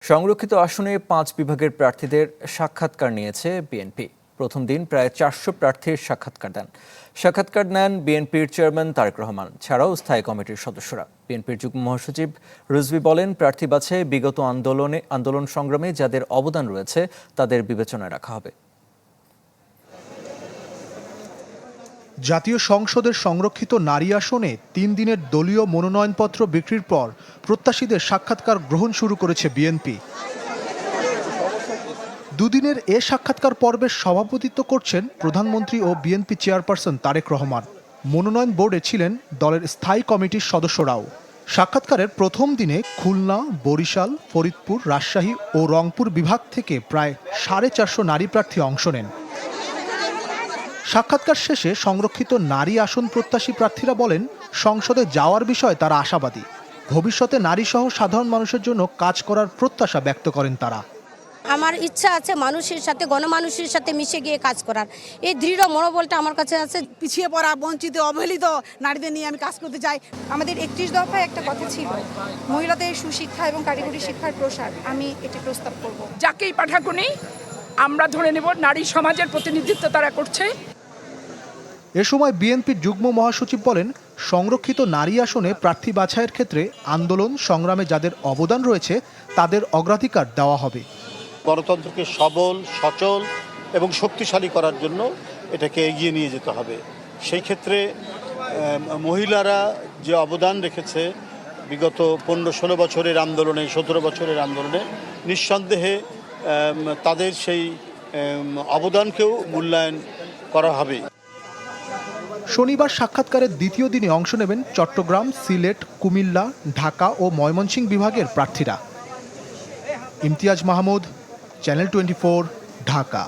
সংরক্ষিত আসনে ৫ বিভাগের প্রার্থীদের সাক্ষাৎকার নিয়েছে বিএনপি। প্রথম দিন প্রায় ৪০০ প্রার্থীর সাক্ষাৎকার নেন বিএনপির চেয়ারম্যান তারেক রহমান ছাড়াও স্থায়ী কমিটির সদস্যরা। বিএনপির যুগ্ম মহাসচিব রিজভী বলেন, প্রার্থী বাছাই বিগত আন্দোলন সংগ্রামে যাদের অবদান রয়েছে তাদের বিবেচনায় রাখা হবে। জাতীয় সংসদের সংরক্ষিত নারী আসনে ৩ দিনের দলীয় মনোনয়নপত্র বিক্রির পর প্রত্যাশীদের সাক্ষাৎকার গ্রহণ শুরু করেছে বিএনপি। দুদিনের এ সাক্ষাৎকার পর্বের সভাপতিত্ব করছেন প্রধানমন্ত্রী ও বিএনপি চেয়ারপারসন তারেক রহমান। মনোনয়ন বোর্ডে ছিলেন দলের স্থায়ী কমিটির সদস্যরাও। সাক্ষাৎকারের প্রথম দিনে খুলনা, বরিশাল, ফরিদপুর, রাজশাহী ও রংপুর বিভাগ থেকে প্রায় 450 নারী প্রার্থী অংশ নেন। সাক্ষাৎকার শেষে সংরক্ষিত নারী আসন প্রত্যাশী প্রার্থীরা বলেন, সংসদে যাওয়ার বিষয়ে তারা আশাবাদী। ভবিষ্যতে নারীসহ সাধারণ মানুষের জন্য কাজ করার প্রত্যাশা ব্যক্ত করেন তারা। আমার ইচ্ছা আছে মানুষের সাথে, গণমানুষের সাথে মিশে গিয়ে কাজ করার। এই দৃঢ় মনোবলটা আমার কাছে আছে। পিছিয়ে পড়া, বঞ্চিত, অবহেলিত নারীদের নিয়ে আমি কাজ করতে চাই। আমাদের 31 দফায় একটা কথা ছিল, মহিলাদের সুশিক্ষা এবং কারিগরি শিক্ষার প্রসার। আমি এটি প্রস্তাব করব। যাকেই পাঠাকুনি আমরা ধরে নেব নারী সমাজের প্রতিনিধিত্ব তারা করছে। এ সময় বিএনপির যুগ্ম মহাসচিব বলেন, সংরক্ষিত নারী আসনে প্রার্থী বাছাইয়ের ক্ষেত্রে আন্দোলন সংগ্রামে যাদের অবদান রয়েছে তাদের অগ্রাধিকার দেওয়া হবে। গণতন্ত্রকে সবল, সচল এবং শক্তিশালী করার জন্য এটাকে এগিয়ে নিয়ে যেতে হবে। সেই ক্ষেত্রে মহিলারা যে অবদান রেখেছে বিগত 15-16 বছরের আন্দোলনে, 17 বছরের আন্দোলনে, নিঃসন্দেহে তাদের সেই অবদানকেও মূল্যায়ন করা হবে। শনিবার সাক্ষাৎকারের দ্বিতীয় দিনে অংশ নেবেন চট্টগ্রাম, সিলেট, কুমিল্লা, ঢাকা ও ময়মনসিংহ বিভাগের প্রার্থীরা। ইমতিয়াজ মাহমুদ, চ্যানেল 24, ঢাকা।